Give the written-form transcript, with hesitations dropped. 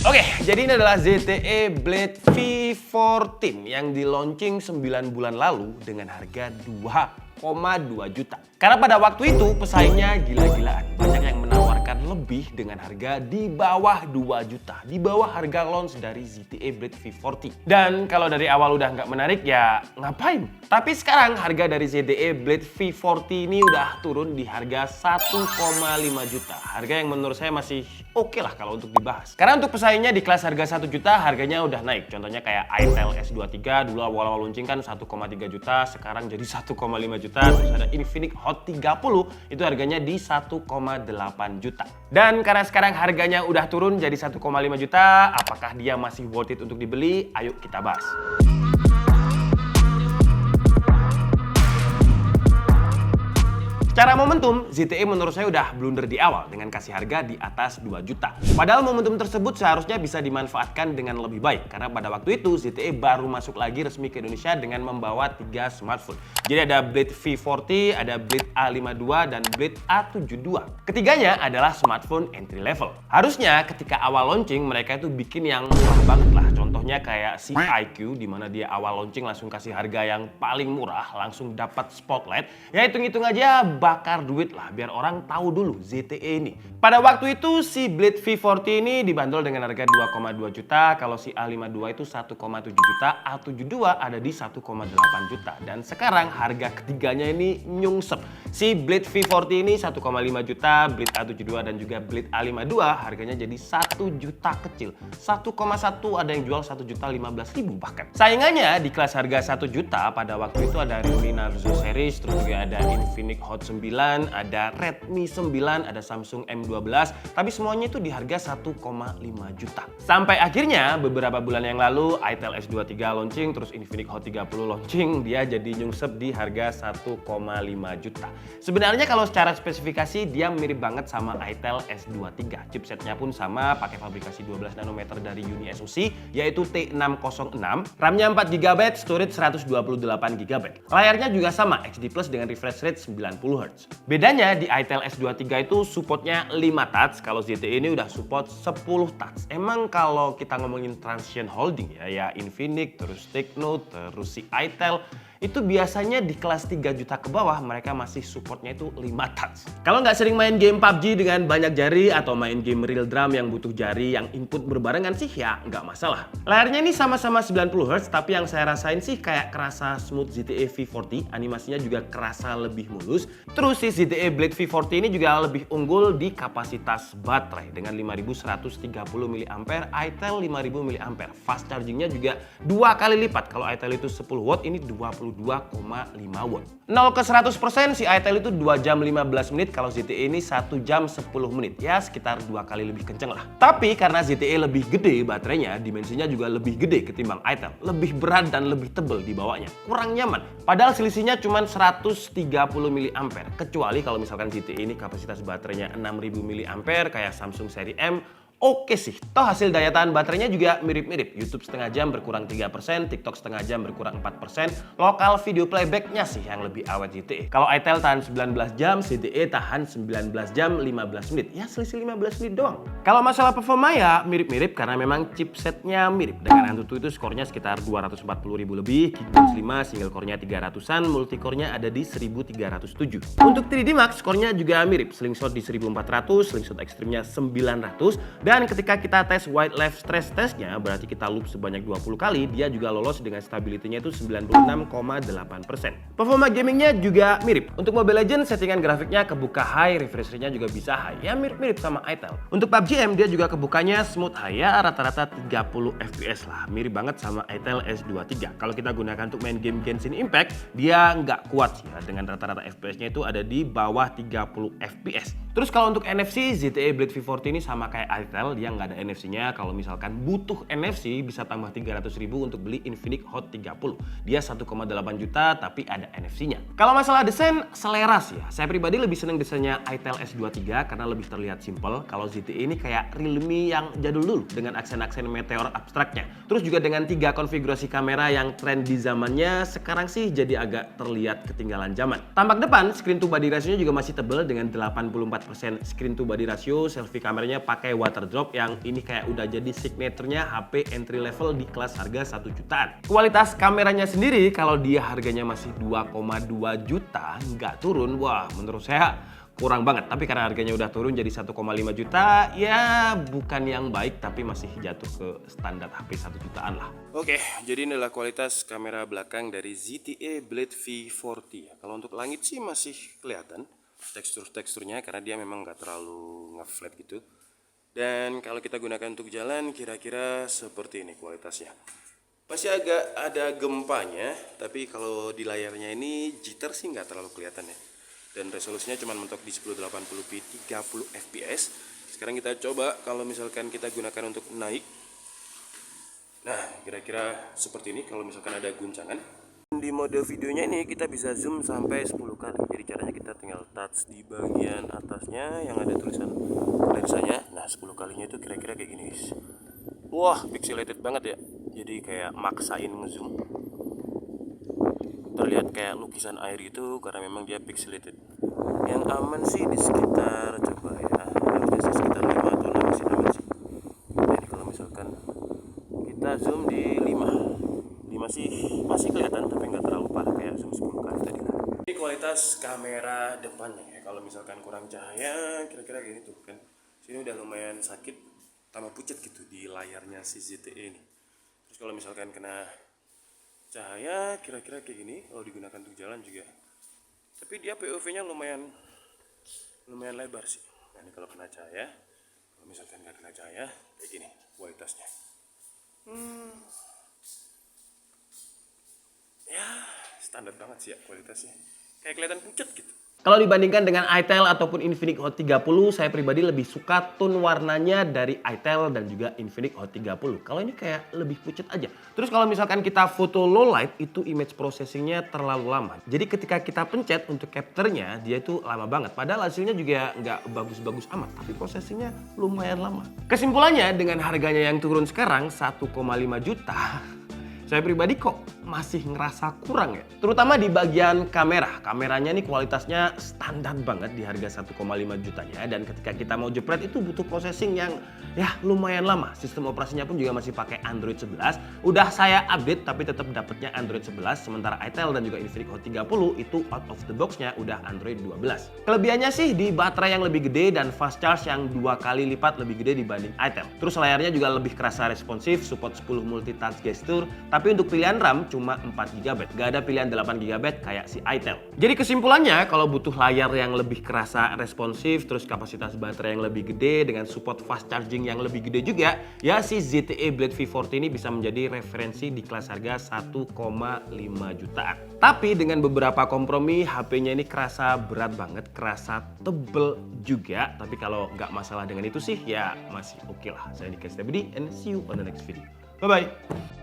Oke, jadi ini adalah ZTE Blade V14 yang di-launching 9 bulan lalu dengan harga 2,2 juta. Karena pada waktu itu pesaingnya gila-gilaan. Banyak yang menawarkan lebih dengan harga di bawah 2 juta. Di bawah harga launch dari ZTE Blade V40. Dan kalau dari awal udah nggak menarik ya ngapain? Tapi sekarang harga dari ZTE Blade V40 ini udah turun di harga 1,5 juta. Harga yang menurut saya masih oke lah kalau untuk dibahas. Karena untuk pesaingnya di kelas harga 1 juta harganya udah naik. Contohnya kayak ITEL S23 dulu awal-awal launching kan 1,3 juta, sekarang jadi 1,5 juta. Terus ada Infinix Hot 30 itu harganya di 1,8 juta. Dan karena sekarang harganya udah turun jadi 1,5 juta, apakah dia masih worth it untuk dibeli? Ayo kita bahas. Secara momentum, ZTE menurut saya udah blunder di awal dengan kasih harga di atas 2 juta. Padahal momentum tersebut seharusnya bisa dimanfaatkan dengan lebih baik. Karena pada waktu itu ZTE baru masuk lagi resmi ke Indonesia dengan membawa 3 smartphone. Jadi ada Blade V40, ada Blade A52, dan Blade A72. Ketiganya adalah smartphone entry level. Harusnya ketika awal launching mereka itu bikin yang murah banget lah. Contohnya kayak si iQ di mana dia awal launching langsung kasih harga yang paling murah, langsung dapat spotlight. Ya hitung-hitung aja bakar duit lah biar orang tahu dulu ZTE ini. Pada waktu itu si Blade V40 ini dibanderol dengan harga 2,2 juta, kalau si A52 itu 1,7 juta, A72 ada di 1,8 juta. Dan sekarang harga ketiganya ini nyungsep. Si Blade V40 ini 1,5 juta, Blade A72 dan juga Blade A52 harganya jadi 1 juta kecil. 1,1 ada yang jual 1 juta 15.000 bahkan. Saingannya di kelas harga 1 juta pada waktu itu ada Realme Narzo series, terus juga ada Infinix Hot 9, ada Redmi 9, ada Samsung M12, tapi semuanya itu di harga 1,5 juta. Sampai akhirnya beberapa bulan yang lalu ITEL S23 launching, terus Infinix Hot 30 launching, dia jadi nyungsep di harga 1,5 juta. Sebenarnya kalau secara spesifikasi dia mirip banget sama ITEL S23. Chipsetnya pun sama, pakai fabrikasi 12 nanometer dari Uni SoC, yaitu T606. RAM-nya 4 GB, storage 128 GB. Layarnya juga sama, HD Plus dengan refresh rate 90 Hz. Bedanya di ITEL S23 itu supportnya 5 touch, kalau ZTE ini udah support 10 touch. Emang kalau kita ngomongin Transsion Holding ya Infinix, terus Tecno, terus si ITEL, itu biasanya di kelas 3 juta ke bawah mereka masih supportnya itu 5 touch. Kalau nggak sering main game PUBG dengan banyak jari atau main game real drum yang butuh jari yang input berbarengan sih ya nggak masalah. Layarnya ini sama-sama 90 Hz, tapi yang saya rasain sih kayak kerasa smooth ZTE V40, animasinya juga kerasa lebih mulus. Terus si ZTE Blade V40 ini juga lebih unggul di kapasitas baterai dengan 5130 mAh, ITEL 5000 mAh. Fast chargingnya juga 2 kali lipat. Kalau ITEL itu 10 watt, ini 22,5 watt. 0 ke 100% si ITEL itu 2 jam 15 menit, kalau ZTE ini 1 jam 10 menit. Ya sekitar 2 kali lebih kenceng lah. Tapi karena ZTE lebih gede baterainya, dimensinya juga lebih gede ketimbang ITEL. Lebih berat dan lebih tebal di bawahnya. Kurang nyaman. Padahal selisihnya cuma 130 mAh. Kecuali kalau misalkan ZTE ini kapasitas baterainya 6000 mAh kayak Samsung seri M. Oke sih, toh hasil daya tahan baterainya juga mirip-mirip. YouTube setengah jam berkurang 3%, TikTok setengah jam berkurang 4%, lokal video playbacknya sih yang lebih awet ZTE. Kalau ITEL tahan 19 jam, ZTE tahan 19 jam 15 menit. Ya selisih 15 menit doang. Kalau masalah performa ya mirip-mirip karena memang chipsetnya mirip. Dengan Antutu itu skornya sekitar 240.000 lebih, Geekbench 5 single core-nya 300-an, multicore-nya ada di 1307. Untuk 3D Max skornya juga mirip, Slingshot di 1400, Slingshot Extreme-nya 900, dan ketika kita tes wide left stress testnya, berarti kita loop sebanyak 20 kali, dia juga lolos dengan stability-nya itu 96,8%. Performa gamingnya juga mirip. Untuk Mobile Legends settingan grafiknya kebuka high, refresh rate-nya juga bisa high. Ya mirip-mirip sama ITEL. Untuk PUBG M dia juga kebukanya smooth high, ya rata-rata 30 FPS lah. Mirip banget sama ITEL S23. Kalau kita gunakan untuk main game Genshin Impact, dia nggak kuat sih ya. Dengan rata-rata FPS-nya itu ada di bawah 30 FPS. Terus kalau untuk NFC, ZTE Blade V40 ini sama kayak ITEL, dia nggak ada NFC-nya. Kalau misalkan butuh NFC, bisa tambah 300.000 untuk beli Infinix Hot 30. Dia 1,8 juta, tapi ada NFC-nya. Kalau masalah desain, selera sih ya. Saya pribadi lebih seneng desainnya ITEL S23 karena lebih terlihat simple. Kalau ZTE ini kayak Realme yang jadul dulu, dengan aksen-aksen meteor abstraknya. Terus juga dengan 3 konfigurasi kamera yang tren di zamannya, sekarang sih jadi agak terlihat ketinggalan zaman. Tampak depan, screen to body ratio-nya juga masih tebal dengan 84 64% screen to body ratio, selfie kameranya pakai water drop yang ini kayak udah jadi signaturenya HP entry level di kelas harga 1 jutaan. Kualitas kameranya sendiri kalau dia harganya masih 2,2 juta nggak turun, wah menurut saya kurang banget. Tapi karena harganya udah turun jadi 1,5 juta, ya bukan yang baik tapi masih jatuh ke standar HP 1 jutaan lah. Oke, jadi inilah kualitas kamera belakang dari ZTE Blade V40. Kalau untuk langit sih masih kelihatan teksturnya karena dia memang nggak terlalu nge-flat gitu. Dan kalau kita gunakan untuk jalan kira-kira seperti ini kualitasnya. Masih agak ada gempanya, tapi kalau di layarnya ini jitter sih nggak terlalu kelihatan ya. Dan resolusinya cuma mentok di 1080p 30 fps. Sekarang kita coba kalau misalkan kita gunakan untuk naik. Nah, kira-kira seperti ini kalau misalkan ada guncangan. Di mode videonya ini kita bisa zoom sampai 10 kali. Jadi caranya kita tinggal touch di bagian atasnya yang ada tulisan lensanya. Nah, 10 kalinya itu kira-kira kayak gini, guys. Wah, pixelated banget ya. Jadi kayak maksain ngezoom. Terlihat kayak lukisan air itu karena memang dia pixelated. Yang aman sih di sekitar, coba ya, harusnya sih sekitar 5 atau 6 sih aman sih. Jadi kalau misalkan kita zoom di 5 sih masih kelihatan tapi nggak terlalu parah kayak zoom 10 kali tadi. Ini kualitas kamera depannya ya. Kalau misalkan kurang cahaya kira-kira gini tuh kan. Sini udah lumayan sakit, tambah pucat gitu di layarnya si ZTE ini. Terus kalau misalkan kena cahaya kira-kira kayak gini kalau digunakan untuk jalan juga. Tapi dia POV-nya lumayan lebar sih. Nah, ini kalau kena cahaya, kalau misalkan nggak kena cahaya kayak gini kualitasnya. Ya standar banget sih ya kualitasnya. Kayak kelihatan pucat gitu. Kalau dibandingkan dengan itel ataupun Infinix Hot 30, saya pribadi lebih suka tone warnanya dari itel dan juga Infinix Hot 30. Kalau ini kayak lebih pucat aja. Terus kalau misalkan kita foto low light, itu image processingnya terlalu lama. Jadi ketika kita pencet untuk capture-nya, dia itu lama banget. Padahal hasilnya juga nggak bagus-bagus amat, tapi processingnya lumayan lama. Kesimpulannya, dengan harganya yang turun sekarang 1,5 juta, saya pribadi kok masih ngerasa kurang ya. Terutama di bagian kamera. Kameranya nih kualitasnya standar banget di harga 1,5 jutanya. Dan ketika kita mau jepret itu butuh processing yang ya lumayan lama. Sistem operasinya pun juga masih pakai Android 11. Udah saya update tapi tetap dapetnya Android 11. Sementara itel dan juga Infinix Hot 30 itu out of the box-nya udah Android 12. Kelebihannya sih di baterai yang lebih gede dan fast charge yang 2 kali lipat lebih gede dibanding itel. Terus layarnya juga lebih kerasa responsif, support 10 multi-touch gesture. Tapi untuk pilihan RAM cuma 4 GB, gak ada pilihan 8 GB kayak si itel. Jadi kesimpulannya kalau butuh layar yang lebih kerasa responsif, terus kapasitas baterai yang lebih gede dengan support fast charging yang lebih gede juga, ya si ZTE Blade V40 ini bisa menjadi referensi di kelas harga 1,5 jutaan. Tapi dengan beberapa kompromi, HP-nya ini kerasa berat banget, kerasa tebel juga. Tapi kalau nggak masalah dengan itu sih, ya masih oke lah. Saya Dika Setiabudi and see you on the next video. Bye-bye!